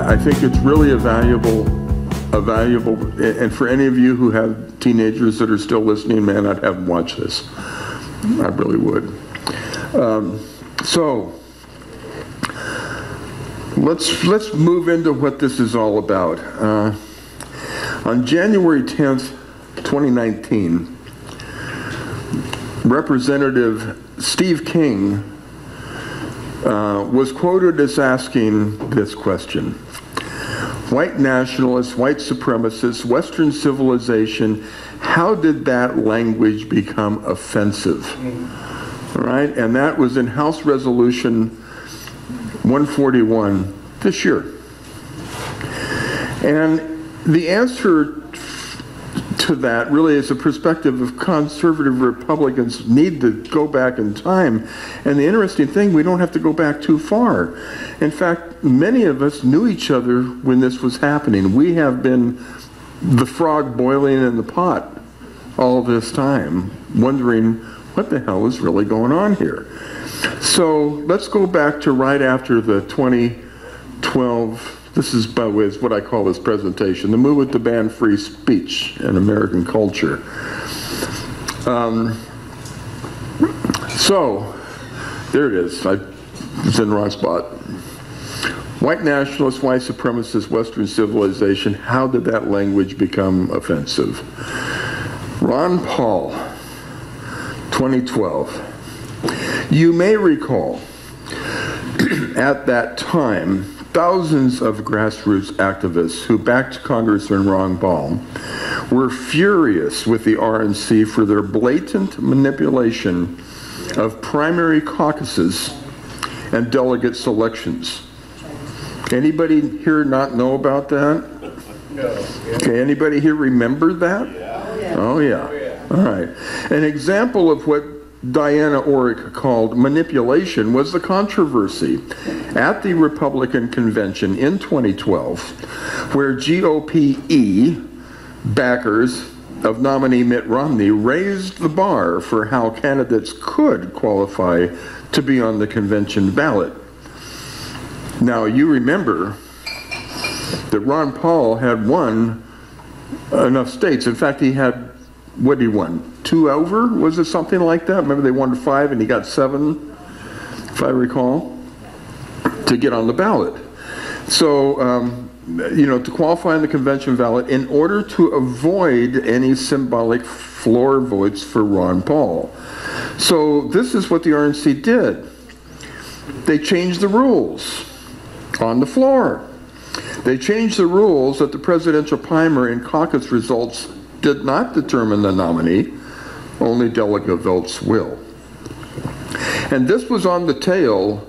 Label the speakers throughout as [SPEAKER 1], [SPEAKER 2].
[SPEAKER 1] I think it's really a valuable, and for any of you who have teenagers that are still listening, man, I'd have them watch this. I really would. So let's move into what this is all about. On January 10th, 2019, Representative Steve King was quoted as asking this question: white nationalists, white supremacists, Western civilization, how did that language become offensive? All right, and that was in House Resolution 141 this year. And the answer to that really is a perspective of conservative Republicans need to go back in time. And the interesting thing, we don't have to go back too far. In fact, many of us knew each other when this was happening. We have been the frog boiling in the pot all this time, wondering what the hell is really going on here. So let's go back to right after the 2012, this is, by the way, is what I call this presentation, the movement to ban free speech in American culture. So, there it is. It's in the wrong spot. White nationalists, white supremacists, Western civilization, how did that language become offensive? Ron Paul, 2012. You may recall, at that time, thousands of grassroots activists who backed Congressman Ron Paul were furious with the RNC for their blatant manipulation of primary caucuses and delegate selections. Anybody here not know about that?
[SPEAKER 2] No.
[SPEAKER 1] Okay, anybody here remember that?
[SPEAKER 2] Yeah.
[SPEAKER 1] Oh yeah. All right. An example of what Diana Orrick called manipulation was the controversy at the Republican convention in 2012, where GOPe backers of nominee Mitt Romney raised the bar for how candidates could qualify to be on the convention ballot. Now, you remember that Ron Paul had won enough states. In fact, he had, what did he won? 2 over? Was it something like that? Remember they won 5 and he got 7, if I recall, to get on the ballot. So, you know, to qualify on the convention ballot in order to avoid any symbolic floor votes for Ron Paul. So this is what the RNC did. They changed the rules on the floor. They changed the rules that the presidential primary and caucus results did not determine the nominee, only delegate votes will. And this was on the tail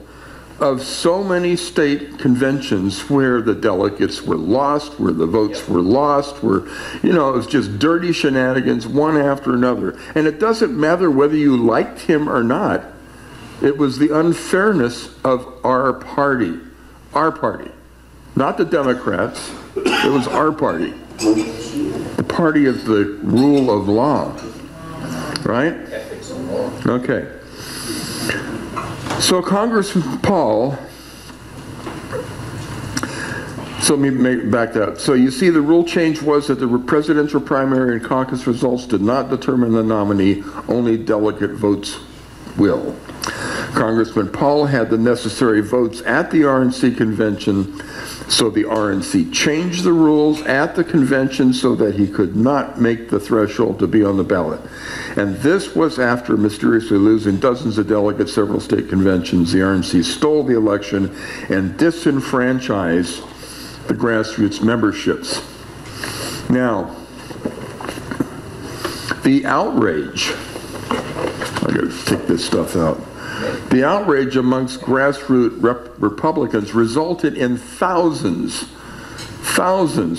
[SPEAKER 1] of so many state conventions where the delegates were lost, where the votes were lost, where, you know, it was just dirty shenanigans, one after another. And it doesn't matter whether you liked him or not. It was the unfairness of our party, not the Democrats. It was our party, the party of the rule of law, right? Okay. So Congressman Paul, so let me back that up. So you see the rule change was that the presidential primary and caucus results did not determine the nominee, only delegate votes will. Congressman Paul had the necessary votes at the RNC convention, so the RNC changed the rules at the convention so that he could not make the threshold to be on the ballot. And this was after mysteriously losing dozens of delegates, several state conventions. The RNC stole the election and disenfranchised the grassroots memberships. Now, the outrage, I gotta take this stuff out. The outrage amongst grassroots Republicans resulted in thousands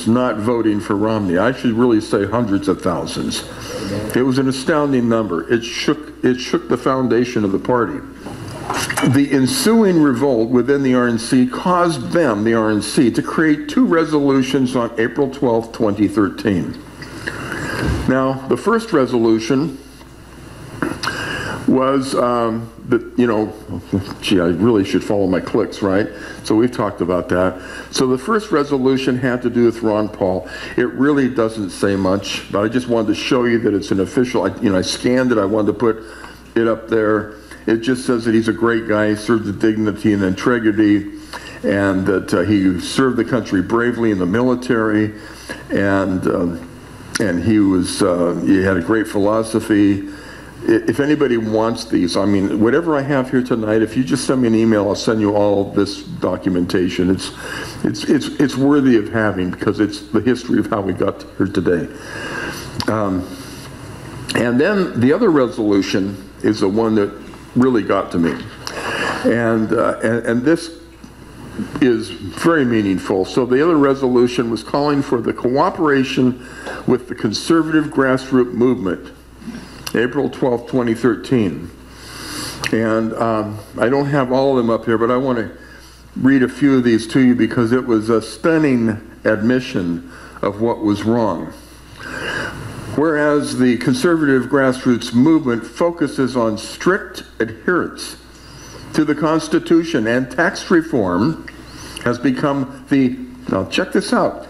[SPEAKER 1] not voting for Romney. I should really say hundreds of thousands. It was an astounding number. It shook the foundation of the party. The ensuing revolt within the RNC caused them, the RNC, to create 2 resolutions on April 12, 2013. Now, the first resolution was that, you know, gee, I really should follow my clicks, right? So we've talked about that. So the first resolution had to do with Ron Paul. It really doesn't say much, but I just wanted to show you that it's an official, I scanned it, I wanted to put it up there. It just says that he's a great guy, he served with dignity and integrity, and that he served the country bravely in the military, and he had a great philosophy. If anybody wants these, I mean, whatever I have here tonight, if you just send me an email, I'll send you all this documentation. It's worthy of having, because it's the history of how we got here today. And then the other resolution is the one that really got to me, and this is very meaningful. So the other resolution was calling for the cooperation with the conservative grassroots movement, April 12, 2013. And I don't have all of them up here, but I want to read a few of these to you because it was a stunning admission of what was wrong. Whereas the conservative grassroots movement focuses on strict adherence to the Constitution and tax reform, has become now check this out,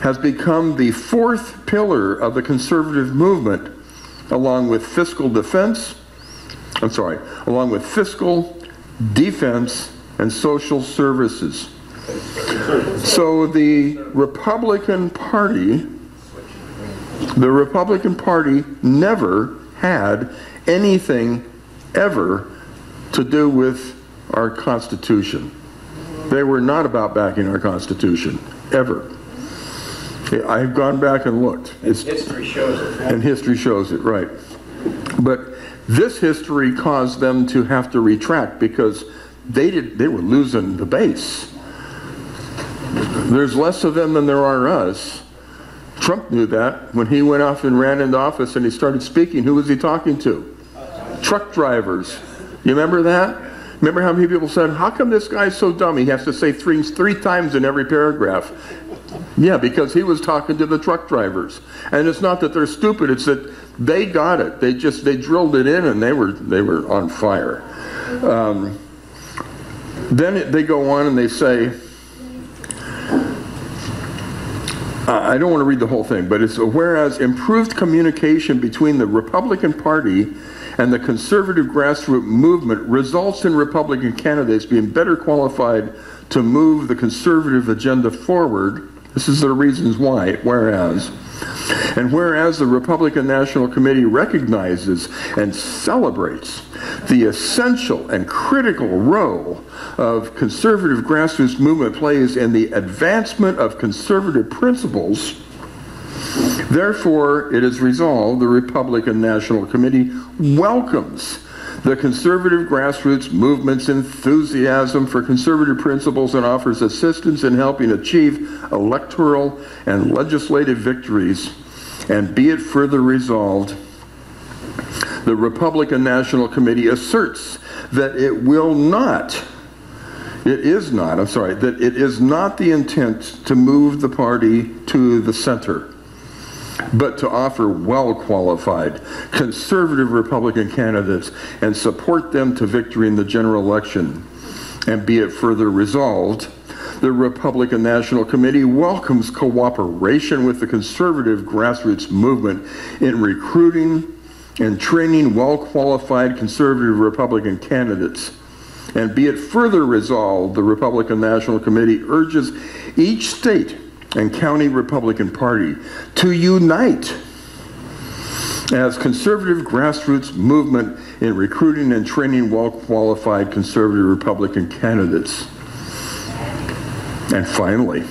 [SPEAKER 1] has become the fourth pillar of the conservative movement, along with fiscal defense and social services. So the Republican Party never had anything ever to do with our Constitution. They were not about backing our Constitution, ever. I've gone back and looked.
[SPEAKER 2] History shows it.
[SPEAKER 1] And history shows it, right. But this history caused them to have to retract because they were losing the base. There's less of them than there are us. Trump knew that when he went off and ran into office and he started speaking. Who was he talking to? Truck drivers. You remember that? Remember how many people said, how come this guy's so dumb? He has to say three times in every paragraph. Yeah, because he was talking to the truck drivers. And it's not that they're stupid, it's that they got it. They drilled it in and they were on fire. Then they go on and they say, I don't want to read the whole thing, but it's whereas improved communication between the Republican Party and the conservative grassroots movement results in Republican candidates being better qualified to move the conservative agenda forward. This is the reasons why. Whereas the Republican National Committee recognizes and celebrates the essential and critical role of conservative grassroots movement plays in the advancement of conservative principles, therefore it is resolved the Republican National Committee welcomes the conservative grassroots movement's enthusiasm for conservative principles and offers assistance in helping achieve electoral and legislative victories, and be it further resolved, the Republican National Committee asserts that it is not the intent to move the party to the center, but to offer well-qualified conservative Republican candidates and support them to victory in the general election. And be it further resolved, the Republican National Committee welcomes cooperation with the conservative grassroots movement in recruiting and training well-qualified conservative Republican candidates. And be it further resolved, the Republican National Committee urges each state and county Republican Party to unite as conservative grassroots movement in recruiting and training well-qualified conservative Republican candidates. And finally,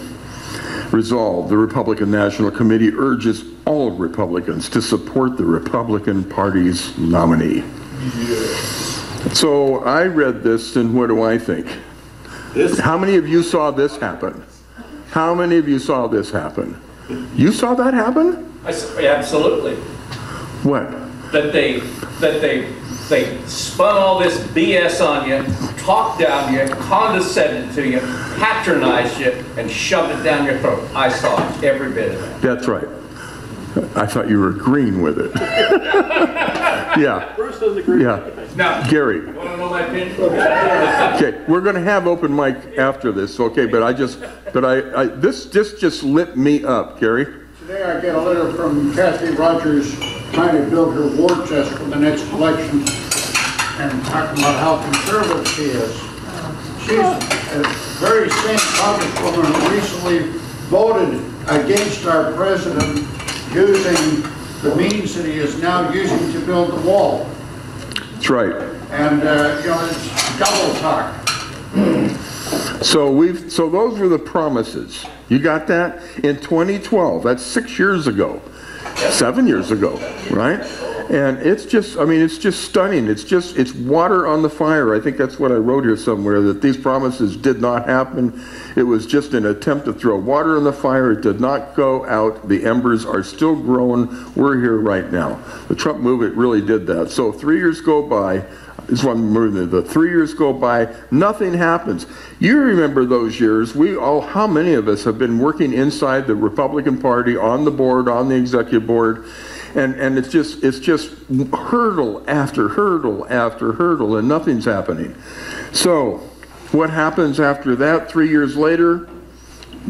[SPEAKER 1] resolved, the Republican National Committee urges all Republicans to support the Republican Party's nominee. So I read this, and what do I think? How many of you saw this happen? How many of you saw this happen? You saw that happen?
[SPEAKER 2] Absolutely.
[SPEAKER 1] What?
[SPEAKER 2] That they spun all this BS on you, talked down you, condescended to you, patronized you, and shoved it down your throat. I saw every bit of it.
[SPEAKER 1] That's right. I thought you were agreeing with it. Yeah.
[SPEAKER 3] Bruce doesn't agree.
[SPEAKER 1] Yeah.
[SPEAKER 2] Now,
[SPEAKER 1] Gary.
[SPEAKER 2] you want to know my opinion?
[SPEAKER 1] Okay, we're going to have open mic after this, okay, but this just lit me up, Gary.
[SPEAKER 4] Today I get a letter from Kathy Rogers trying to build her war chest for the next election and talking about how conservative she is. She's a very same congresswoman who recently voted against our president using the means that he is now using to build the wall.
[SPEAKER 1] That's right.
[SPEAKER 4] And, you know, it's double talk.
[SPEAKER 1] So those were the promises. You got that? In 2012, that's 6 years ago, 7 years ago, right? And it's just, I mean, it's just stunning. It's water on the fire. I think that's what I wrote here somewhere, that these promises did not happen. It was just an attempt to throw water on the fire. It did not go out. The embers are still growing. We're here right now. The Trump movement really did that. So 3 years go by. This one moving. The 3 years go by, nothing happens. You remember those years. How many of us have been working inside the Republican Party, on the board, on the executive board, and it's just hurdle after hurdle after hurdle, and nothing's happening. So, what happens after that? 3 years later,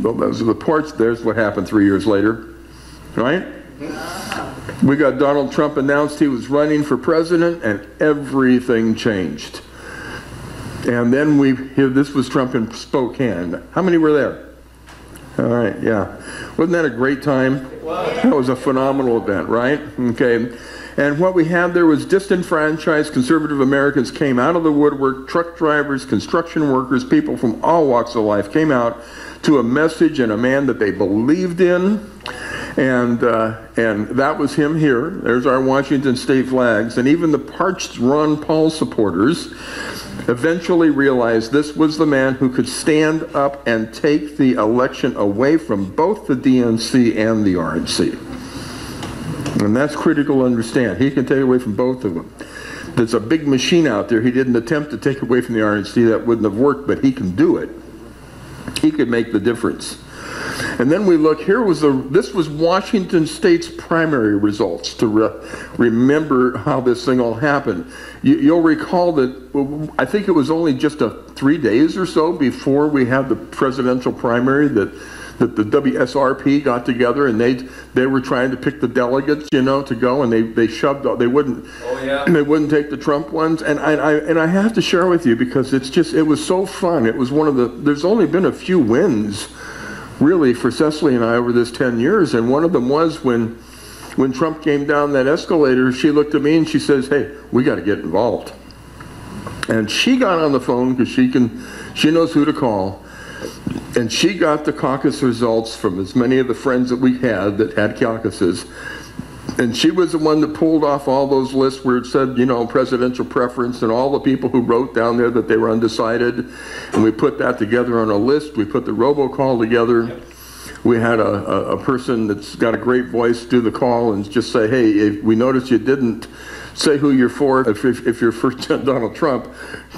[SPEAKER 1] well, those are the parts. There's what happened 3 years later, right? We got Donald Trump announced he was running for president, and everything changed. And then this was Trump in Spokane. How many were there? All right, yeah. Wasn't that a great time? That was a phenomenal event, right? Okay. And what we had there was disenfranchised conservative Americans came out of the woodwork. Truck drivers, construction workers, people from all walks of life came out to a message and a man that they believed in. And that was him here. There's our Washington state flags. And even the parched Ron Paul supporters eventually realized this was the man who could stand up and take the election away from both the DNC and the RNC. And that's critical to understand. He can take it away from both of them. There's a big machine out there. He didn't attempt to take it away from the RNC. That wouldn't have worked, but he can do it. He could make the difference. And then we look, this was Washington State's primary results to remember how this thing all happened. You'll recall that I think it was only just 3 days or so before we had the presidential primary that the WSRP got together, and they were trying to pick the delegates, you know, to go, and they shoved, they wouldn't take the Trump ones. And I have to share with you, because it was so fun. It was there's only been a few wins really for Cecily and I over this 10 years, and one of them was when Trump came down that escalator. She looked at me and she says, "Hey, we got to get involved." And she got on the phone, because she knows who to call, and she got the caucus results from as many of the friends that we had that had caucuses. And she was the one that pulled off all those lists where it said, you know, presidential preference, and all the people who wrote down there that they were undecided. And we put that together on a list. We put the robocall together. We had a person that's got a great voice do the call and just say, "Hey, if we noticed you didn't say who you're for. If you're for Donald Trump,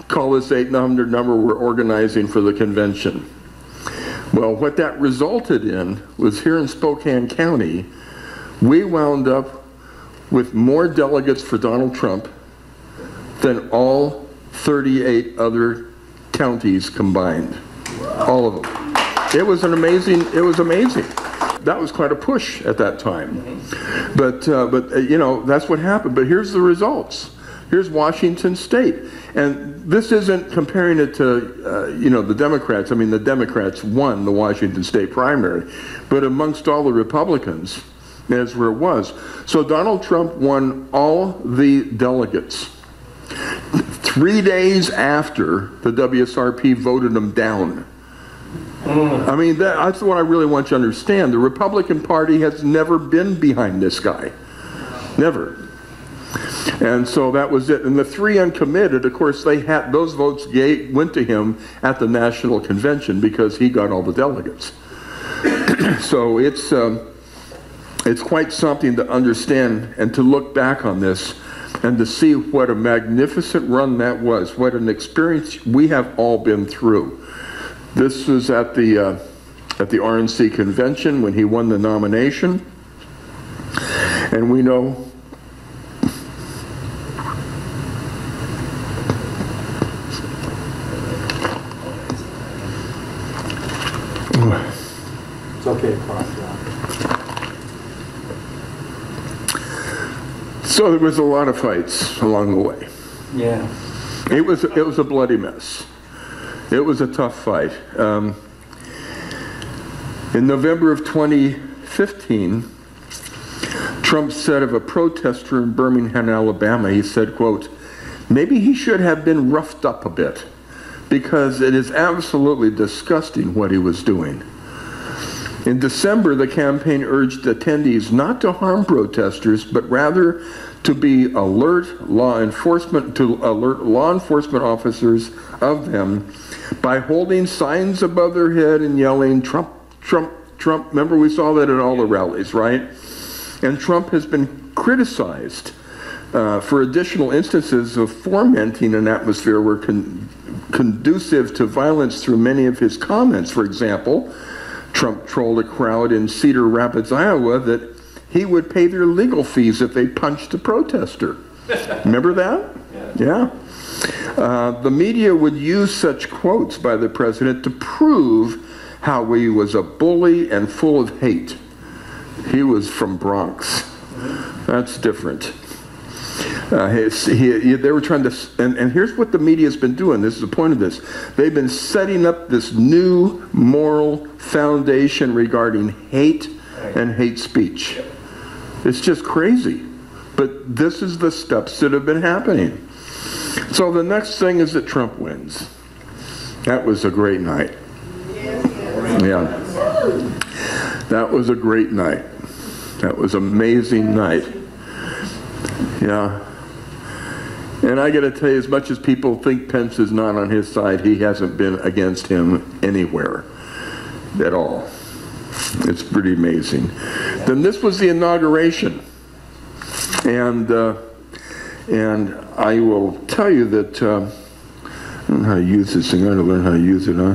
[SPEAKER 1] call this 800 number. We're organizing for the convention." Well, what that resulted in was here in Spokane County, we wound up with more delegates for Donald Trump than all 38 other counties combined. All of them. It was amazing. That was quite a push at that time. But you know, that's what happened. But here's the results. Here's Washington State. And this isn't comparing it to, you know, the Democrats. I mean, the Democrats won the Washington State primary. But amongst all the Republicans, that's where it was. So Donald Trump won all the delegates 3 days after the WSRP voted him down. I mean, that's what I really want you to understand. The Republican Party has never been behind this guy. Never. And so that was it. And the three uncommitted, of course, those votes went to him at the national convention because he got all the delegates. So it's quite something to understand and to look back on this and to see what a magnificent run that was, what an experience we have all been through. This was at the RNC convention when he won the nomination. And we know
[SPEAKER 3] Okay, cross that.
[SPEAKER 1] So there was a lot of fights along the way.
[SPEAKER 3] Yeah.
[SPEAKER 1] It was a bloody mess. It was a tough fight. In November of 2015, Trump said of a protester in Birmingham, Alabama, he said, quote, "Maybe he should have been roughed up a bit because it is absolutely disgusting what he was doing." In December, the campaign urged attendees not to harm protesters, but rather to alert law enforcement officers of them by holding signs above their head and yelling, "Trump, Trump, Trump." Remember, we saw that at all the rallies, right? And Trump has been criticized for additional instances of fomenting an atmosphere where conducive to violence through many of his comments. For example, Trump trolled a crowd in Cedar Rapids, Iowa, that he would pay their legal fees if they punched a protester. Remember that? Yeah. The media would use such quotes by the president to prove how he was a bully and full of hate. He was from Bronx. That's different. They were trying to, and here's what the media's been doing. This is the point of this. They've been setting up this new moral foundation regarding hate and hate speech. It's just crazy. But this is the steps that have been happening. So the next thing is that Trump wins. That was a great night. Yeah. That was a great night. That was an amazing night. Yeah. And I got to tell you, as much as people think Pence is not on his side, he hasn't been against him anywhere at all. It's pretty amazing. Then this was the inauguration. And I will tell you that, I don't know how to use this thing. I got to learn how to use it, huh?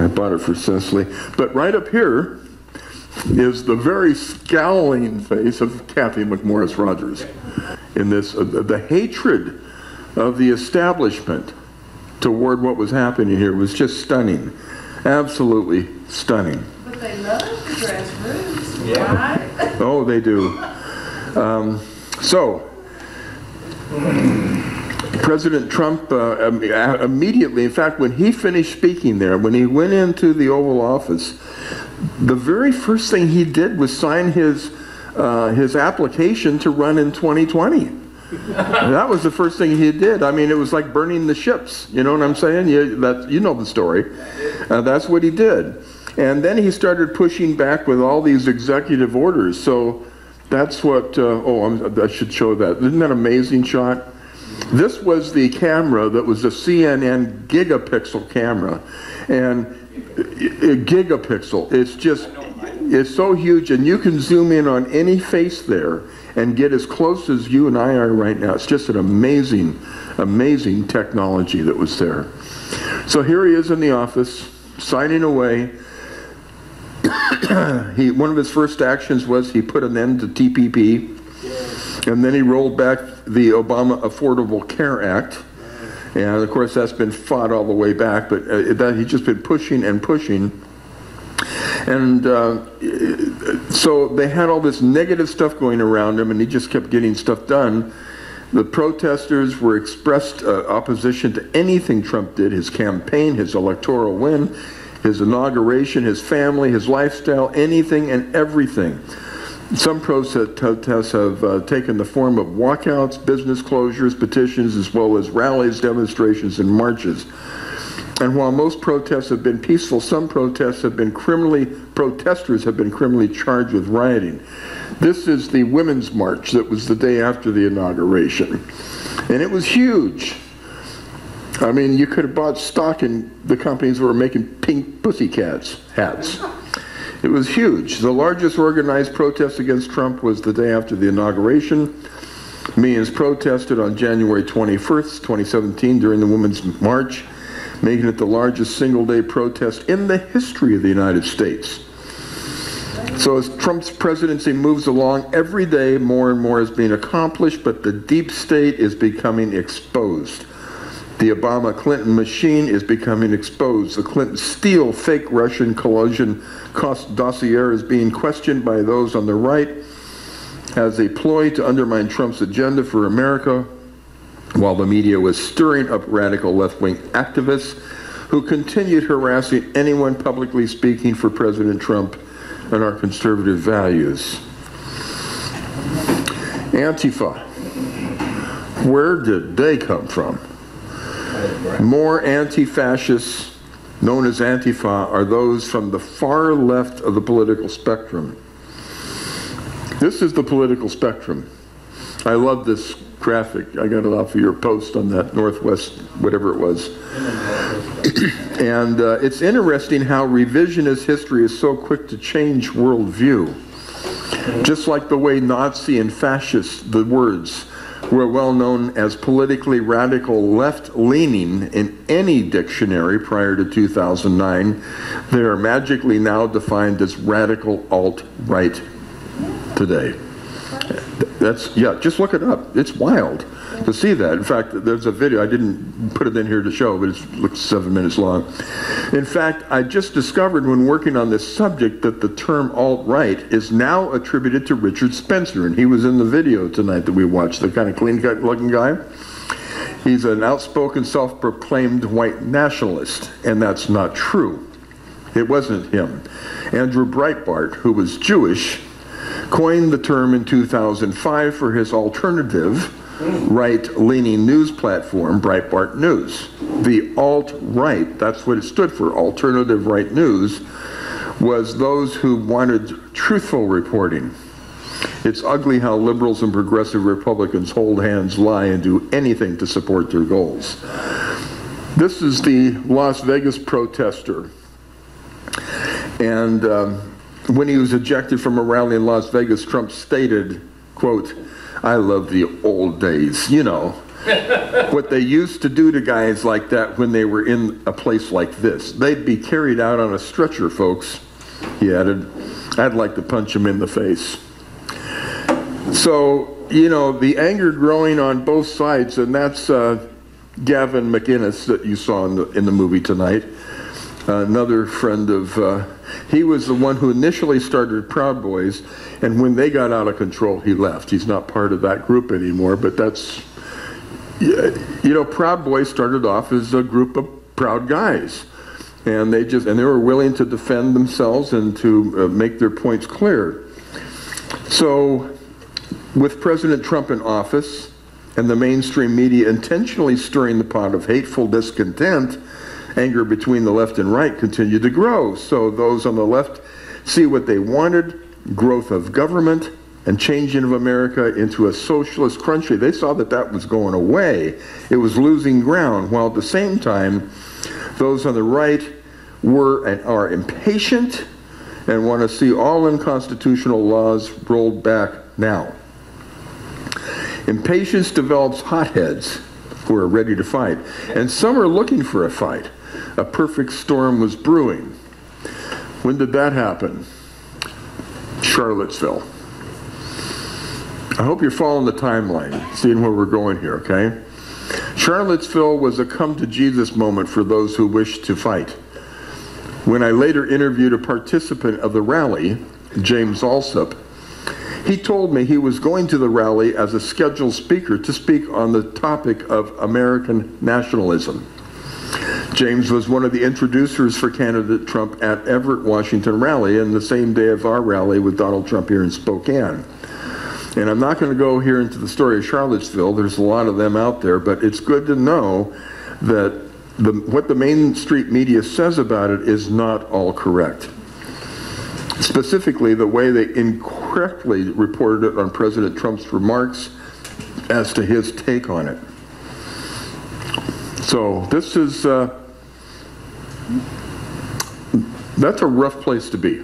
[SPEAKER 1] I bought it for Cecily. But right up here is the very scowling face of Kathy McMorris Rodgers. In this, the hatred of the establishment toward what was happening here was just stunning. Absolutely stunning.
[SPEAKER 5] But they love the grassroots,
[SPEAKER 2] Yeah.
[SPEAKER 5] right?
[SPEAKER 1] Oh, they do. So, President Trump immediately, in fact, when he finished speaking there, when he went into the Oval Office, the very first thing he did was sign his application to run in 2020. That was the first thing he did. I mean, it was like burning the ships. You know what I'm saying? You know the story. That's what he did. And then he started pushing back with all these executive orders. So that's what, I should show that. Isn't that an amazing shot? This was the camera that was a CNN gigapixel camera. And gigapixel, it's so huge, and you can zoom in on any face there and get as close as you and I are right now. It's just an amazing, amazing technology that was there. So here he is in the office, signing away. One of his first actions was he put an end to TPP, and then he rolled back the Obama Affordable Care Act. And of course that's been fought all the way back, but he's just been pushing and pushing. And so they had all this negative stuff going around him, and he just kept getting stuff done. The protesters were expressed opposition to anything Trump did, his campaign, his electoral win, his inauguration, his family, his lifestyle, anything and everything. Some protests have taken the form of walkouts, business closures, petitions, as well as rallies, demonstrations, and marches. And while most protests have been peaceful, some protesters have been criminally charged with rioting. This is the Women's March that was the day after the inauguration. And it was huge. I mean, you could have bought stock in the companies that were making pink pussycats hats. It was huge. The largest organized protest against Trump was the day after the inauguration. Millions protested on January 21st, 2017 during the Women's March, making it the largest single-day protest in the history of the United States. So as Trump's presidency moves along, every day more and more is being accomplished, but the deep state is becoming exposed. The Obama-Clinton machine is becoming exposed. The Clintons steal fake Russian collusion dossier is being questioned by those on the right as a ploy to undermine Trump's agenda for America, while the media was stirring up radical left-wing activists who continued harassing anyone publicly speaking for President Trump and our conservative values. Antifa. Where did they come from? More anti-fascists, known as Antifa, are those from the far left of the political spectrum. This is the political spectrum. I love this graphic. I got it off of your post on that Northwest, whatever it was. And it's interesting how revisionist history is so quick to change worldview. Just like the way Nazi and fascist, the words, were well known as politically radical left-leaning in any dictionary prior to 2009, they are magically now defined as radical alt-right today. That's, yeah, just look it up. It's wild to see that. In fact, there's a video, I didn't put it in here to show, but it looks 7 minutes long. In fact, I just discovered when working on this subject that the term alt-right is now attributed to Richard Spencer, and he was in the video tonight that we watched, the kind of clean-cut looking guy. He's an outspoken, self-proclaimed white nationalist, and that's not true. It wasn't him. Andrew Breitbart, who was Jewish, coined the term in 2005 for his alternative right-leaning news platform, Breitbart News. The alt-right, that's what it stood for, alternative right news, was those who wanted truthful reporting. It's ugly how liberals and progressive Republicans hold hands, lie, and do anything to support their goals. This is the Las Vegas protester. And when he was ejected from a rally in Las Vegas, Trump stated, quote, "I love the old days." You know, what they used to do to guys like that when they were in a place like this. They'd be carried out on a stretcher, folks, he added. I'd like to punch him in the face. So, you know, the anger growing on both sides, and that's Gavin McInnes that you saw in the movie tonight. Another friend of, he was the one who initially started Proud Boys, and when they got out of control, he left. He's not part of that group anymore, but that's, you know, Proud Boys started off as a group of proud guys, and they were willing to defend themselves and to make their points clear. So, with President Trump in office, and the mainstream media intentionally stirring the pot of hateful discontent, anger between the left and right continued to grow. So those on the left see what they wanted, growth of government and changing of America into a socialist country. They saw that that was going away. It was losing ground, while at the same time, those on the right were and are impatient and want to see all unconstitutional laws rolled back now. Impatience develops hotheads who are ready to fight, and some are looking for a fight. A perfect storm was brewing. When did that happen? Charlottesville. I hope you're following the timeline, seeing where we're going here, okay? Charlottesville was a come-to-Jesus moment for those who wished to fight. When I later interviewed a participant of the rally, James Alsop, he told me he was going to the rally as a scheduled speaker to speak on the topic of American nationalism. James was one of the introducers for candidate Trump at Everett, Washington rally, and the same day of our rally with Donald Trump here in Spokane. And I'm not going to go here into the story of Charlottesville. There's a lot of them out there, but it's good to know that what the Main Street media says about it is not all correct. Specifically, the way they incorrectly reported it on President Trump's remarks as to his take on it. So this is, that's a rough place to be.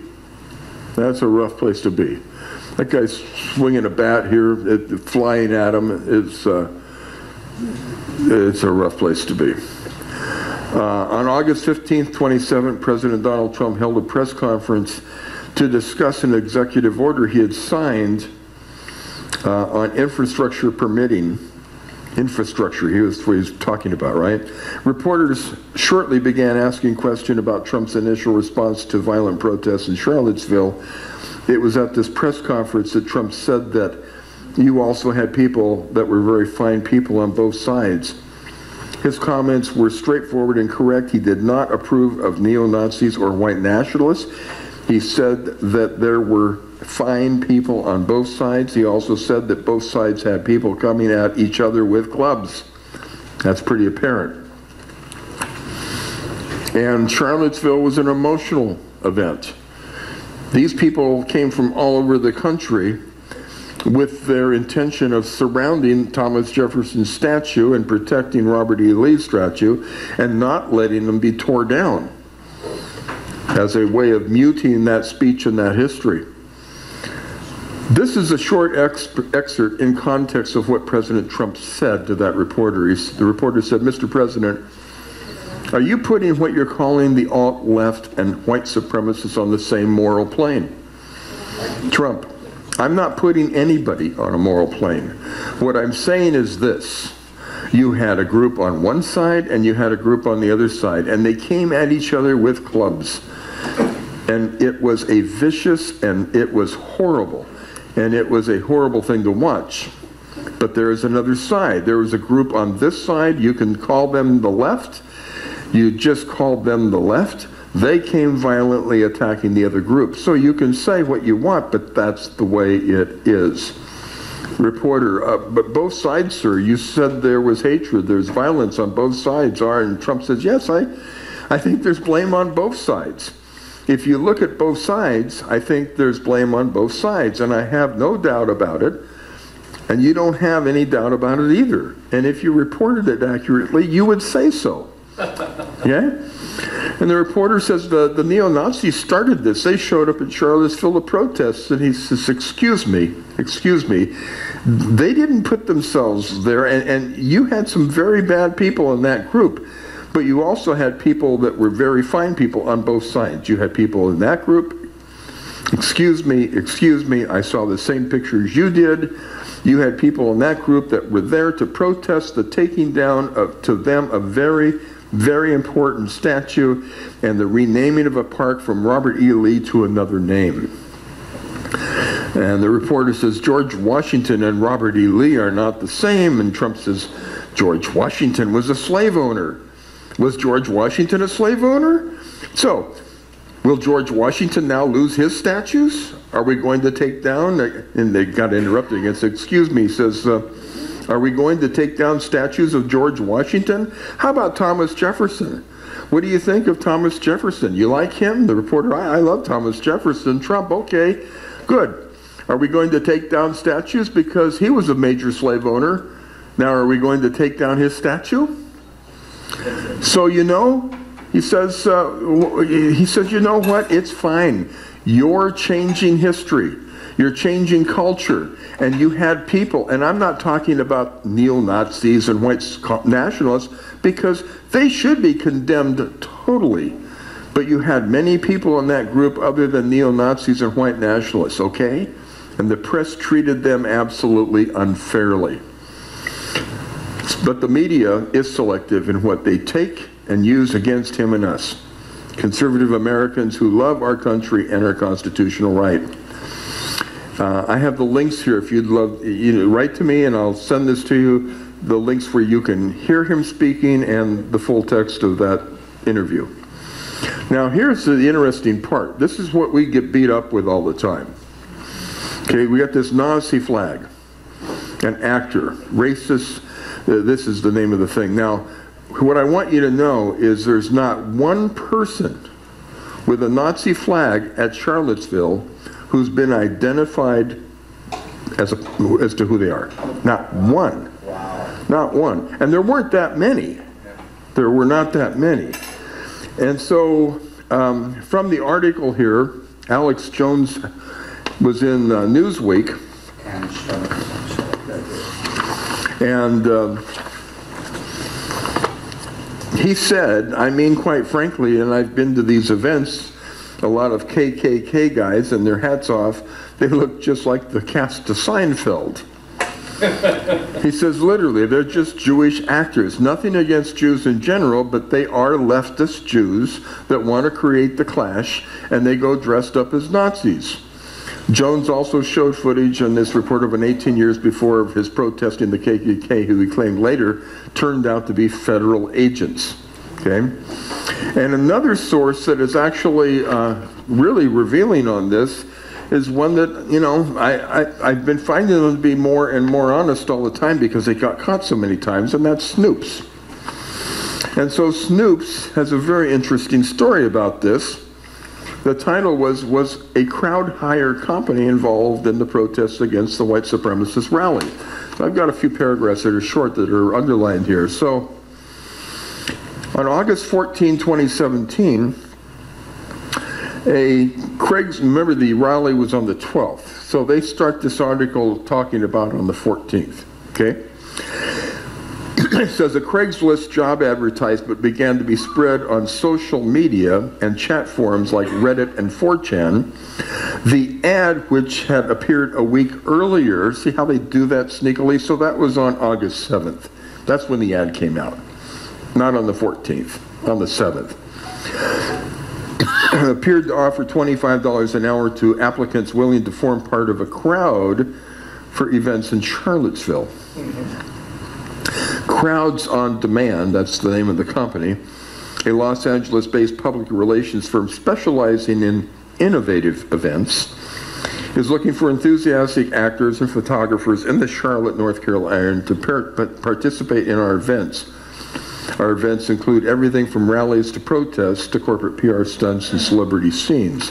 [SPEAKER 1] That's a rough place to be. That guy's swinging a bat here, flying at him. It's a rough place to be. On August 15th, 2017, President Donald Trump held a press conference to discuss an executive order he had signed on infrastructure permitting infrastructure. What he was talking about, right? Reporters shortly began asking questions about Trump's initial response to violent protests in Charlottesville. It was at this press conference that Trump said that you also had people that were very fine people on both sides. His comments were straightforward and correct. He did not approve of neo-Nazis or white nationalists. He said that there were fine people on both sides. He also said that both sides had people coming at each other with clubs. That's pretty apparent. And Charlottesville was an emotional event. These people came from all over the country with their intention of surrounding Thomas Jefferson's statue and protecting Robert E. Lee's statue and not letting them be torn down as a way of muting that speech and that history. This is a short excerpt in context of what President Trump said to that reporter. The reporter said, "Mr. President, are you putting what you're calling the alt-left and white supremacists on the same moral plane?" Trump, I'm not putting anybody on a moral plane. What I'm saying is this. You had a group on one side and you had a group on the other side, and they came at each other with clubs. And it was a vicious and it was horrible. And it was a horrible thing to watch. But there is another side. There was a group on this side. You can call them the left. You just called them the left. They came violently attacking the other group. So you can say what you want, but that's the way it is. Reporter, but both sides, sir, you said there was hatred, there's violence on both sides. And Trump says, yes, I think there's blame on both sides. If you look at both sides, I think there's blame on both sides, and I have no doubt about it, and you don't have any doubt about it either. And if you reported it accurately, you would say so. Yeah? And the reporter says the neo-Nazis started this. They showed up in Charlottesville to protest, and he says, excuse me, they didn't put themselves there, and you had some very bad people in that group. But you also had people that were very fine people on both sides. You had people in that group, excuse me, I saw the same pictures you did. You had people in that group that were there to protest the taking down of, to them, a very, very important statue and the renaming of a park from Robert E. Lee to another name. And the reporter says, George Washington and Robert E. Lee are not the same. And Trump says, George Washington was a slave owner. Was George Washington a slave owner? So, will George Washington now lose his statues? Are we going to take down, and they got interrupted again, said, excuse me, he says, are we going to take down statues of George Washington? How about Thomas Jefferson? What do you think of Thomas Jefferson? You like him? The reporter, I love Thomas Jefferson. Trump, okay, good. Are we going to take down statues because he was a major slave owner? Now, are we going to take down his statue? So, you know, he says, you know what? It's fine. You're changing history. You're changing culture. And you had people, and I'm not talking about neo-Nazis and white nationalists, because they should be condemned totally. But you had many people in that group other than neo-Nazis and white nationalists, okay? And the press treated them absolutely unfairly. But the media is selective in what they take and use against him and us. Conservative Americans who love our country and our constitutional right. I have the links here if you'd love, write to me and I'll send this to you, the links where you can hear him speaking and the full text of that interview. Now here's the interesting part. This is what we get beat up with all the time. Okay, we got this Nazi flag, an actor, racist. This is the name of the thing. Now, what I want you to know is there's not one person with a Nazi flag at Charlottesville who's been identified as to who they are. Not one. Wow. Not one. And there weren't that many. There were not that many. And so, from the article here, Alex Jones was in Newsweek. And he said, I mean, quite frankly, and I've been to these events, a lot of KKK guys and their hats off, they look just like the cast of Seinfeld. He says literally, they're just Jewish actors. Nothing against Jews in general, but they are leftist Jews that want to create the clash, and they go dressed up as Nazis. Jones also showed footage in this report of an 18 years before of his protesting the KKK, who he claimed later turned out to be federal agents. Okay? And another source that is actually really revealing on this is one that, you know, I've been finding them to be more and more honest all the time because they got caught so many times, and that's Snoops. And so Snoops has a very interesting story about this. The title was a crowd hire company involved in the protests against the white supremacist rally. So I've got a few paragraphs that are short that are underlined here. So on August 14, 2017, remember the rally was on the 12th, so they start this article talking about on the 14th, okay? It says a Craigslist job advertisement began to be spread on social media and chat forums like Reddit and 4chan. The ad, which had appeared a week earlier, see how they do that sneakily? So that was on August 7th. That's when the ad came out. Not on the 14th, on the 7th. Appeared to offer $25 an hour to applicants willing to form part of a crowd for events in Charlottesville. Crowds on Demand, that's the name of the company, a Los Angeles-based public relations firm specializing in innovative events, is looking for enthusiastic actors and photographers in the Charlotte, North Carolina to participate in our events. Our events include everything from rallies to protests to corporate PR stunts and celebrity scenes.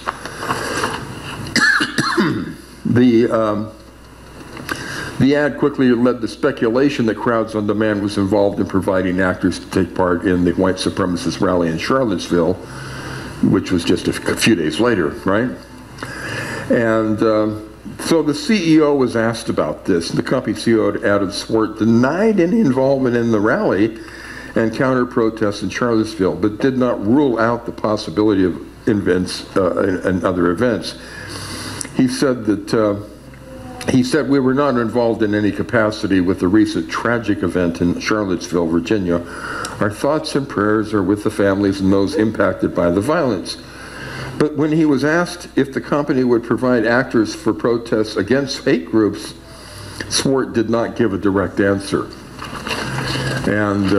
[SPEAKER 1] The ad quickly led to speculation that Crowds on Demand was involved in providing actors to take part in the white supremacist rally in Charlottesville, which was just a few days later, right? And so the CEO was asked about this. The company CEO, Adam Swart, denied any involvement in the rally and counter-protests in Charlottesville, but did not rule out the possibility of events and other events. He said that we were not involved in any capacity with the recent tragic event in Charlottesville, Virginia. Our thoughts and prayers are with the families and those impacted by the violence. But when he was asked if the company would provide actors for protests against hate groups, Swart did not give a direct answer. And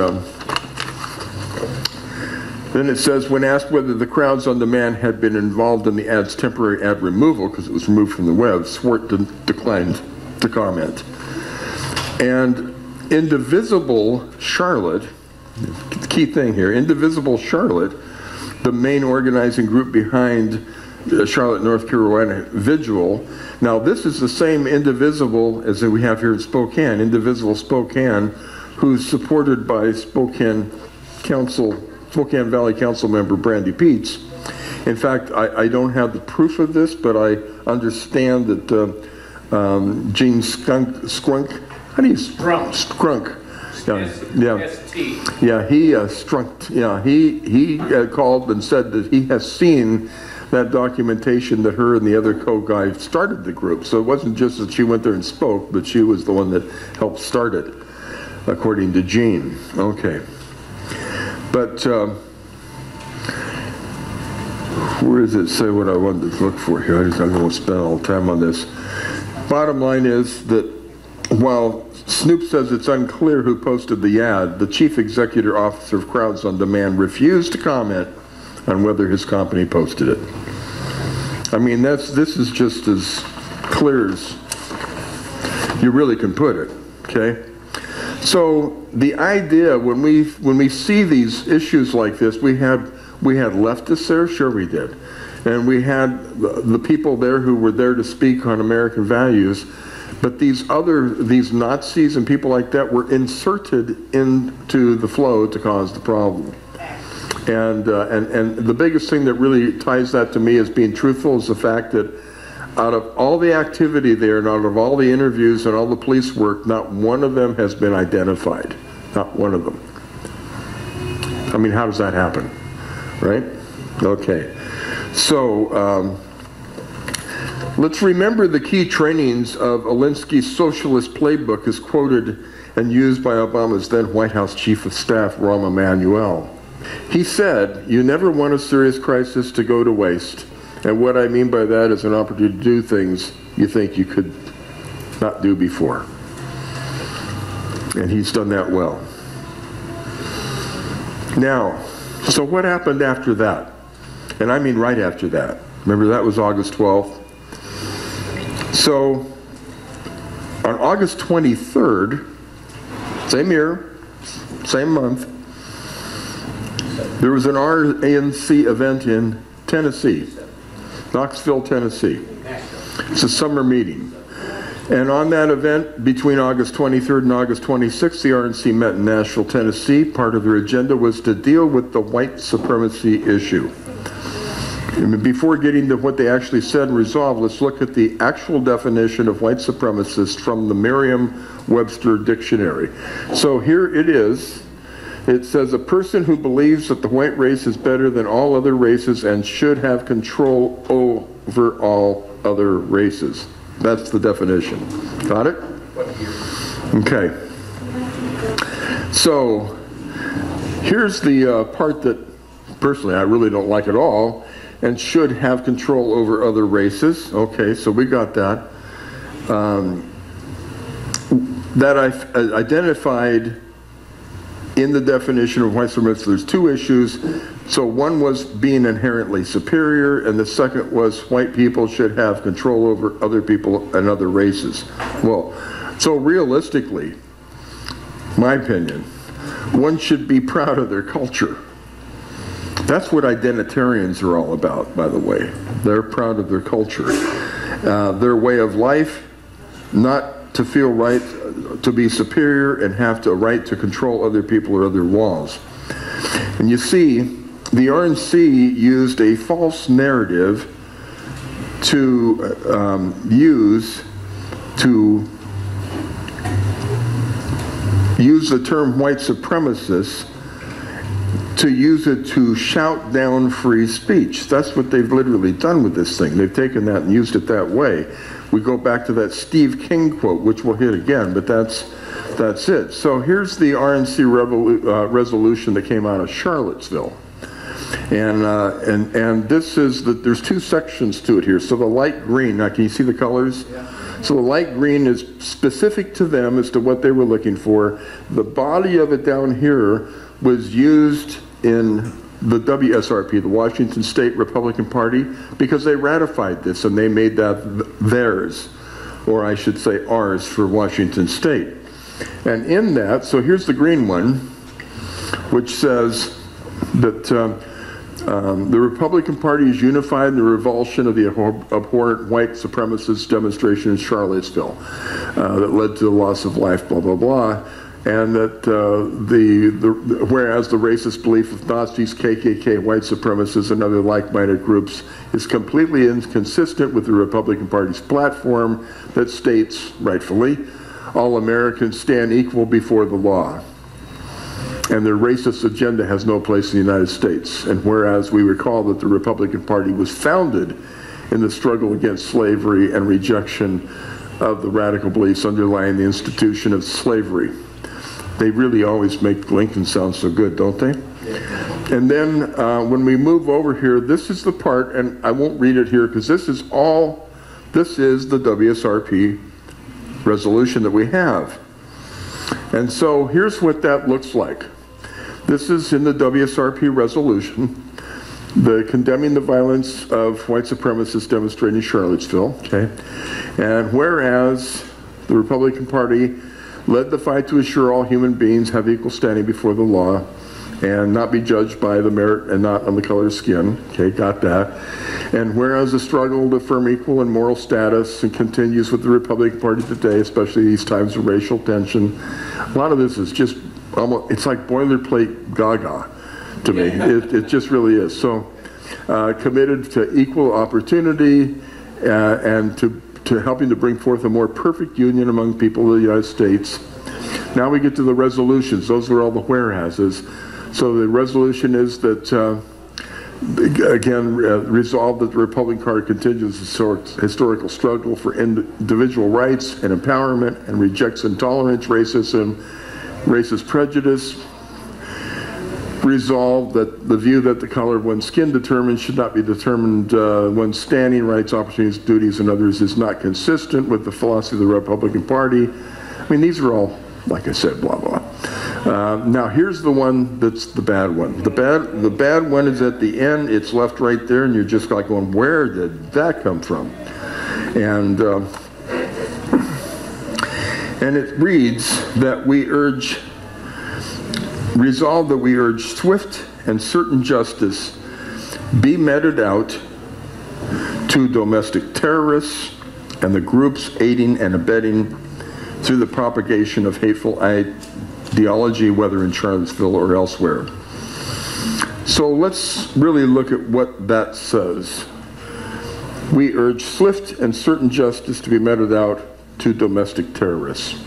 [SPEAKER 1] then it says, when asked whether the Crowds on Demand had been involved in the ad's temporary ad removal, because it was removed from the web, Swart declined to comment. And Indivisible Charlotte, the key thing here, Indivisible Charlotte, the main organizing group behind the Charlotte, North Carolina Vigil. Now, this is the same Indivisible as that we have here in Spokane, Indivisible Spokane, who's supported by Spokane Valley Council member Brandy Peets. In fact, I don't have the proof of this, but I understand that Gene Strunk, how do you? Strunk. He called and said that he has seen that documentation that her and the other co-guy started the group. So it wasn't just that she went there and spoke, but she was the one that helped start it, according to Gene. Okay. But where does it say what I wanted to look for here? I'm going to spend all the time on this. Bottom line is that while Snoop says it's unclear who posted the ad, the chief executive officer of Crowds on Demand refused to comment on whether his company posted it. I mean, this is just as clear as you really can put it, okay? So the idea, when we see these issues like this, we had leftists there, sure we did, and we had the people there who were there to speak on American values, but these Nazis and people like that were inserted into the flow to cause the problem. And the biggest thing that really ties that to me as being truthful is the fact that out of all the activity there and out of all the interviews and all the police work, not one of them has been identified. Not one of them. I mean, how does that happen? Right? Okay. So, Let's remember the key trainings of Alinsky's socialist playbook is quoted and used by Obama's then White House Chief of Staff, Rahm Emanuel. He said, "You never want a serious crisis to go to waste. And what I mean by that is an opportunity to do things you think you could not do before." And he's done that well. Now, so what happened after that? And I mean right after that. Remember, that was August 12th. So, on August 23rd, same year, same month, there was an RNC event in Tennessee, Knoxville, Tennessee. It's a summer meeting. And on that event, between August 23rd and August 26th, the RNC met in Nashville, Tennessee. Part of their agenda was to deal with the white supremacy issue. And before getting to what they actually said and resolved, let's look at the actual definition of white supremacist from the Merriam-Webster dictionary. So here it is. It says, a person who believes that the white race is better than all other races and should have control over all other races. That's the definition. Got it? Okay. So here's the part that personally I really don't like at all, and should have control over other races. Okay, so we got that. That I've identified in the definition of white supremacy. There's two issues. So one was being inherently superior, and the second was white people should have control over other people and other races. Well, so realistically, my opinion, one should be proud of their culture. That's what identitarians are all about, by the way. They're proud of their culture. Their way of life, not to feel right, to be superior and have a right to control other people or other laws. And you see, the RNC used a false narrative to use the term white supremacist, to use it to shout down free speech. That's what they've literally done with this thing. They've taken that and used it that way. We go back to that Steve King quote, which we'll hit again, but that's it. So here's the RNC resolution that came out of Charlottesville. And this is, there's two sections to it here. So the light green, now can you see the colors? Yeah. So the light green is specific to them as to what they were looking for. The body of it down here was used in the WSRP, the Washington State Republican Party, because they ratified this and they made that theirs, or I should say ours, for Washington State. And in that, so here's the green one, which says that the Republican Party is unified in the revulsion of the abhorrent white supremacist demonstration in Charlottesville that led to the loss of life, blah, blah, blah. And that whereas the racist belief of Nazis, KKK, white supremacists, and other like-minded groups is completely inconsistent with the Republican Party's platform that states, rightfully, all Americans stand equal before the law. And their racist agenda has no place in the United States. And whereas we recall that the Republican Party was founded in the struggle against slavery and rejection of the radical beliefs underlying the institution of slavery. They really always make Lincoln sound so good, don't they? Yeah. And then when we move over here, this is the part, and I won't read it here because this is the WSRP resolution that we have. And so here's what that looks like. This is in the WSRP resolution, condemning the violence of white supremacists demonstrating in Charlottesville, okay? And whereas the Republican Party led the fight to assure all human beings have equal standing before the law and not be judged by the merit and not on the color of skin. Okay, got that. And whereas the struggle to affirm equal and moral status and continues with the Republican Party today, especially these times of racial tension, a lot of this is just almost, it's like boilerplate gaga to me. It just really is. So committed to equal opportunity and to helping to bring forth a more perfect union among people of the United States. Now we get to the resolutions. Those are all the whereases. So the resolution is that again, resolved that the Republican Party continues historical struggle for individual rights and empowerment and rejects intolerance, racism, racist prejudice. Resolved that the view that the color of one's skin determined should not be determined one's standing, rights, opportunities, duties, and others is not consistent with the philosophy of the Republican Party. I mean, these are all, like I said, blah, blah. Now, here's the one that's the bad one. The bad one is at the end. It's left right there, and you're just like going, where did that come from? And it reads that we resolve that we urge swift and certain justice be meted out to domestic terrorists and the groups aiding and abetting through the propagation of hateful ideology, whether in Charlottesville or elsewhere. So let's really look at what that says. We urge swift and certain justice to be meted out to domestic terrorists.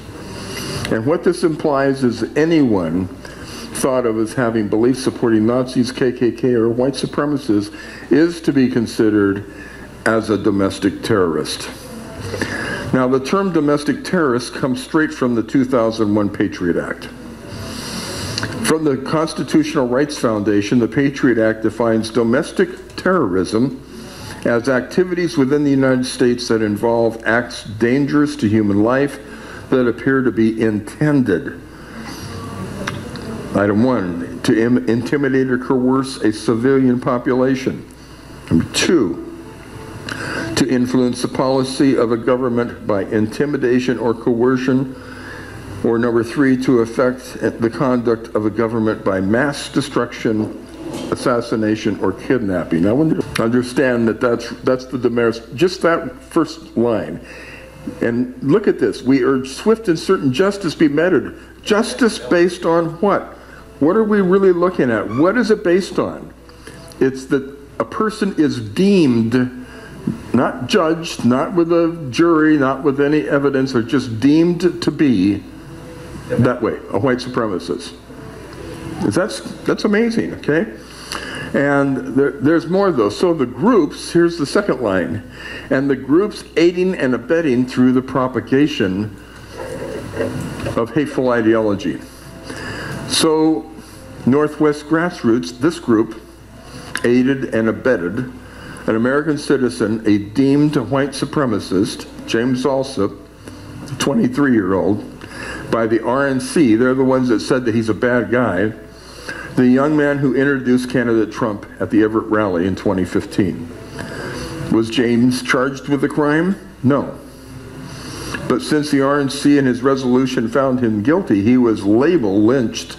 [SPEAKER 1] And what this implies is anyone thought of as having beliefs supporting Nazis, KKK, or white supremacists is to be considered as a domestic terrorist. Now, the term domestic terrorist comes straight from the 2001 Patriot Act. From the Constitutional Rights Foundation, the Patriot Act defines domestic terrorism as activities within the United States that involve acts dangerous to human life that appear to be intended. Item 1, to intimidate or coerce a civilian population. Number 2, to influence the policy of a government by intimidation or coercion. Or number 3, to affect the conduct of a government by mass destruction, assassination, or kidnapping. Now, understand that that's the demerits, just that first line. And look at this. We urge swift and certain justice be meted. Justice based on what? What are we really looking at? What is it based on? It's that a person is deemed, not judged, not with a jury, not with any evidence, or just deemed to be that way, a white supremacist. That's amazing, okay? And there's more though. So the groups, here's the second line, and the groups aiding and abetting through the propagation of hateful ideology. So Northwest Grassroots, this group, aided and abetted an American citizen, a deemed white supremacist, James Alsop, 23-year-old, by the RNC. They're the ones that said that he's a bad guy. The young man who introduced candidate Trump at the Everett rally in 2015. Was James charged with the crime? No. But since the RNC in his resolution found him guilty, he was labeled lynched,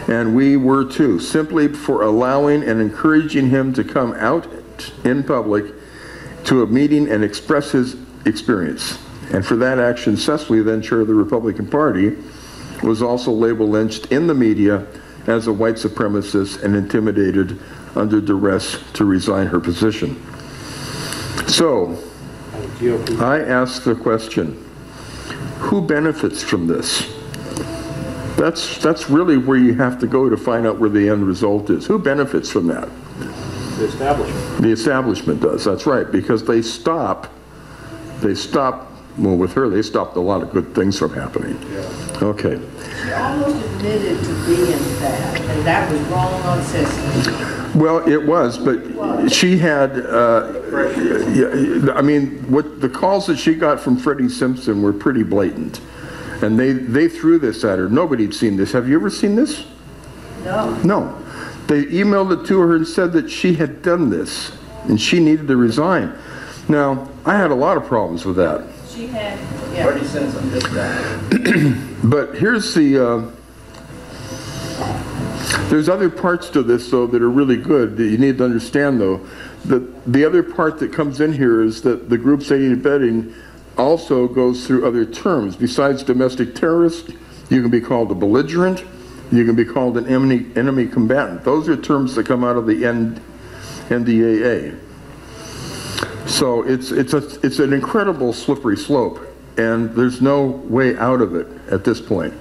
[SPEAKER 1] and we were too, simply for allowing and encouraging him to come out in public to a meeting and express his experience. And for that action, Cecily, then chair of the Republican Party, was also labeled lynched in the media as a white supremacist and intimidated under duress to resign her position. So, I ask the question, who benefits from this? That's really where you have to go to find out where the end result is. Who benefits from that?
[SPEAKER 3] The establishment.
[SPEAKER 1] The establishment does, that's right, because they stop, well, with her, they stopped a lot of good things from happening. Yeah. Okay.
[SPEAKER 5] She almost admitted to being that, and that was wrong on Cecily.
[SPEAKER 1] Well, it was, but she had, I mean, what the calls that she got from Freddie Simpson were pretty blatant. And they threw this at her. Nobody'd seen this. Have you ever seen this?
[SPEAKER 5] No.
[SPEAKER 1] No. They emailed it to her and said that she had done this, and she needed to resign. Now, I had a lot of problems with that.
[SPEAKER 5] She had, yeah.
[SPEAKER 2] Already sent some this back.
[SPEAKER 1] But here's the, there's other parts to this, though, that are really good that you need to understand, though. The other part that comes in here is that the groups aiding and abetting also goes through other terms. Besides domestic terrorist, you can be called a belligerent, you can be called an enemy combatant. Those are terms that come out of the NDAA. So it's an incredible slippery slope, and there's no way out of it at this point.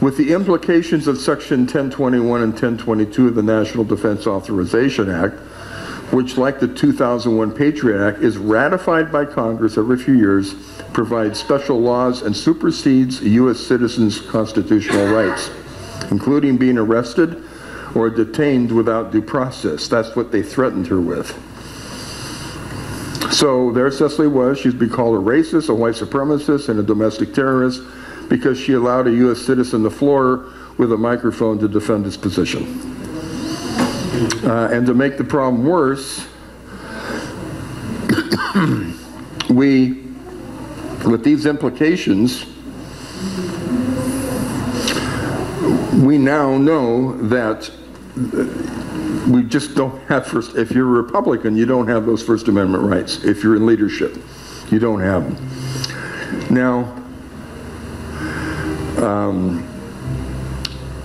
[SPEAKER 1] With the implications of Section 1021 and 1022 of the National Defense Authorization Act, which, like the 2001 Patriot Act, is ratified by Congress every few years, provides special laws and supersedes a U.S. citizen's constitutional rights, including being arrested or detained without due process. That's what they threatened her with. So there Cecily was. She'd be called a racist, a white supremacist, and a domestic terrorist because she allowed a U.S. citizen to floor her with a microphone to defend his position. And to make the problem worse, with these implications, we now know that we just don't have if you're a Republican, you don't have those First Amendment rights. If you're in leadership, you don't have them. Now,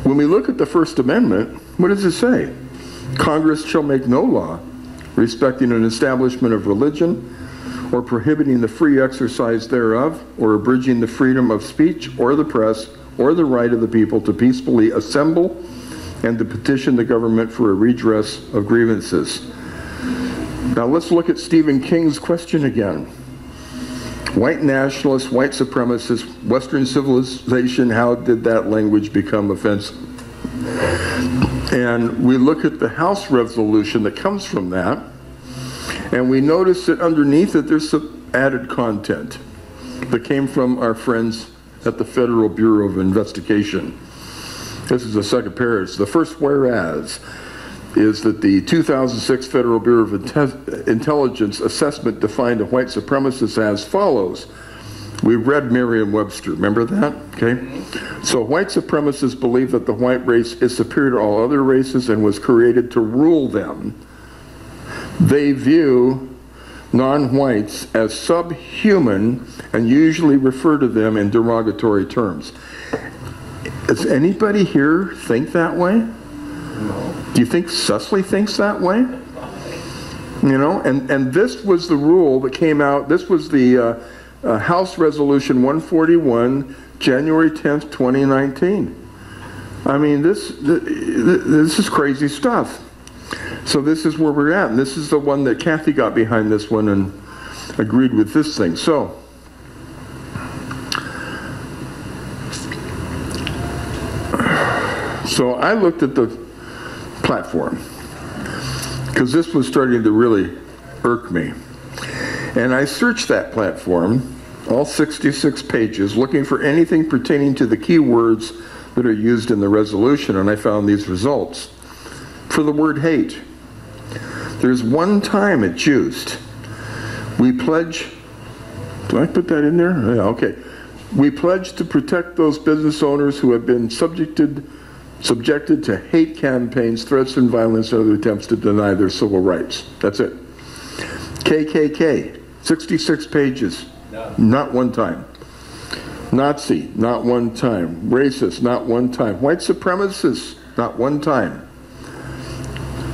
[SPEAKER 1] when we look at the First Amendment, what does it say? Congress shall make no law respecting an establishment of religion or prohibiting the free exercise thereof or abridging the freedom of speech or the press or the right of the people to peacefully assemble and to petition the government for a redress of grievances. Now let's look at Stephen King's question again. White nationalists, white supremacists, Western civilization, how did that language become offensive? And we look at the House resolution that comes from that, and we notice that underneath it there's some added content that came from our friends at the Federal Bureau of Investigation. This is the second paragraph. The first whereas is that the 2006 Federal Bureau of Intelligence assessment defined a white supremacist as follows. We read Merriam-Webster, remember that? Okay. So white supremacists believe that the white race is superior to all other races and was created to rule them. They view non-whites as subhuman and usually refer to them in derogatory terms. Does anybody here think that way? No. Do you think Cecily thinks that way? You know, and this was the rule that came out. This was the House Resolution 141, January 10th, 2019. I mean, this is crazy stuff. So this is where we're at, and this is the one that Kathy got behind this one and agreed with this thing. So I looked at the platform because this was starting to really irk me. And I searched that platform, all 66 pages, looking for anything pertaining to the key words that are used in the resolution, and I found these results. For the word hate, there's one time it's used. We pledge, do I put that in there? Yeah, okay. We pledge to protect those business owners who have been subjected to hate campaigns, threats, and violence, and other attempts to deny their civil rights. That's it. KKK, 66 pages, no. Not one time. Nazi, not one time. Racist, not one time. White supremacists, not one time.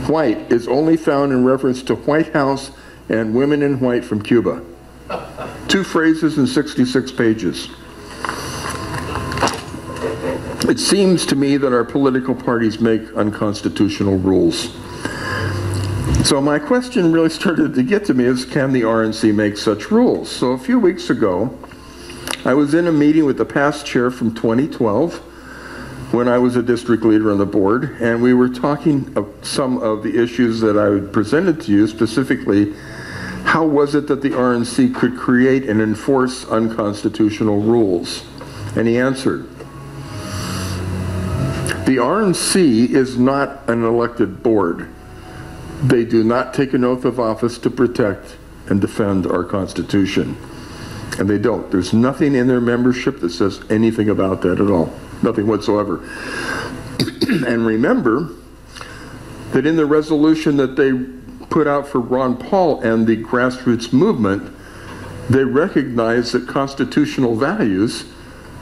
[SPEAKER 1] White is only found in reference to White House and women in white from Cuba. 2 phrases in 66 pages. It seems to me that our political parties make unconstitutional rules. So my question really started to get to me is, can the RNC make such rules? So a few weeks ago, I was in a meeting with the past chair from 2012 when I was a district leader on the board, and we were talking of some of the issues that I had presented to you, specifically, how was it that the RNC could create and enforce unconstitutional rules? And he answered, the RNC is not an elected board. They do not take an oath of office to protect and defend our Constitution. And they don't. There's nothing in their membership that says anything about that at all. Nothing whatsoever. And remember that in the resolution that they put out for Ron Paul and the grassroots movement, they recognize that constitutional values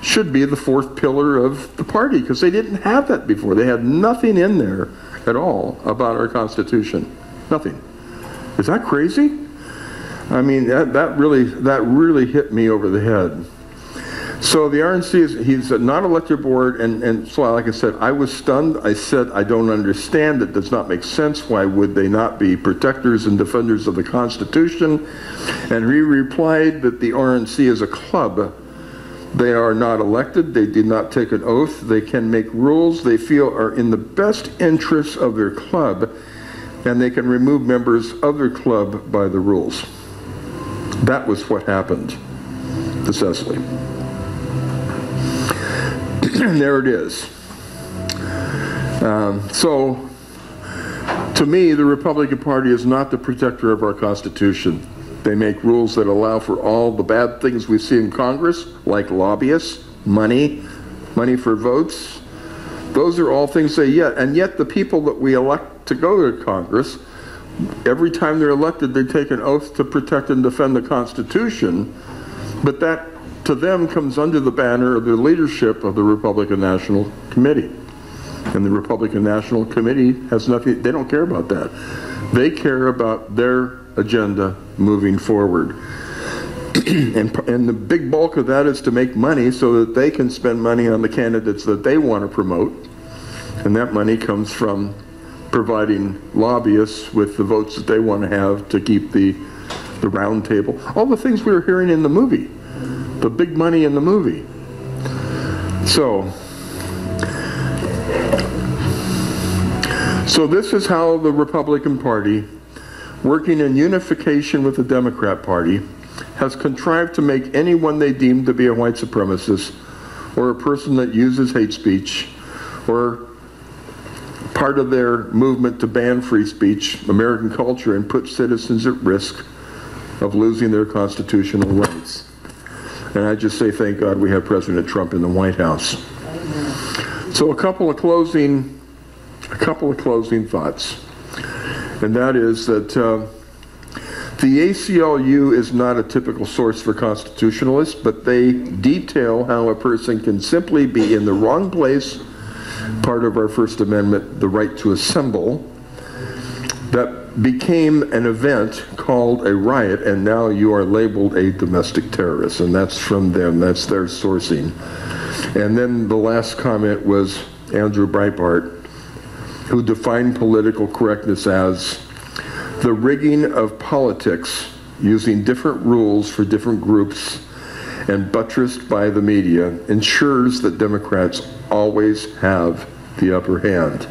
[SPEAKER 1] should be the 4th pillar of the party, because they didn't have that before. They had nothing in there at all about our Constitution. Nothing. Is that crazy? I mean, that really hit me over the head. So the RNC he's a not elected board, and so like I said, I was stunned. I said, I don't understand. It does not make sense. Why would they not be protectors and defenders of the Constitution? And he replied that the RNC is a club. They are not elected. They did not take an oath. They can make rules they feel are in the best interests of their club, and they can remove members of their club by the rules. That was what happened to Cecily. There it is. So, to me, the Republican Party is not the protector of our Constitution. They make rules that allow for all the bad things we see in Congress, like lobbyists, money for votes. Those are all things and yet the people that we elect to go to Congress, every time they're elected, they take an oath to protect and defend the Constitution, but that to them comes under the banner of the leadership of the Republican National Committee. And the Republican National Committee has nothing, they don't care about that. They care about their agenda moving forward. and the big bulk of that is to make money so that they can spend money on the candidates that they want to promote. And that money comes from providing lobbyists with the votes that they want to have to keep the round table. All the things we were hearing in the movie. The big money in the movie. So this is how the Republican Party, working in unification with the Democrat Party, has contrived to make anyone they deem to be a white supremacist or a person that uses hate speech or part of their movement to ban free speech, American culture, and put citizens at risk of losing their constitutional rights. And I just say thank God we have President Trump in the White House. So a couple of closing thoughts. And that is that the ACLU is not a typical source for constitutionalists, but they detail how a person can simply be in the wrong place, part of our First Amendment, the right to assemble, that became an event called a riot, and now you are labeled a domestic terrorist, and that's from them, that's their sourcing. And then the last comment was Andrew Breitbart, who defined political correctness as the rigging of politics using different rules for different groups and buttressed by the media ensures that Democrats always have the upper hand.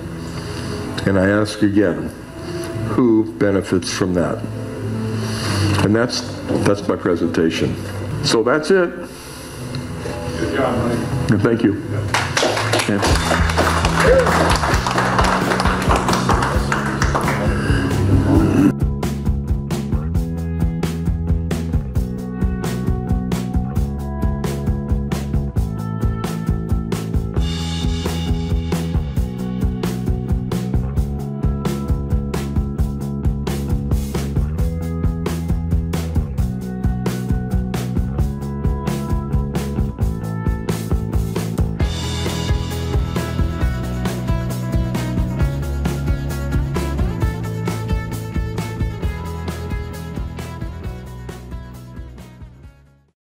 [SPEAKER 1] And I ask again, who benefits from that? And that's my presentation. So that's it.
[SPEAKER 3] Good job, Mike.
[SPEAKER 1] And thank you. Yeah.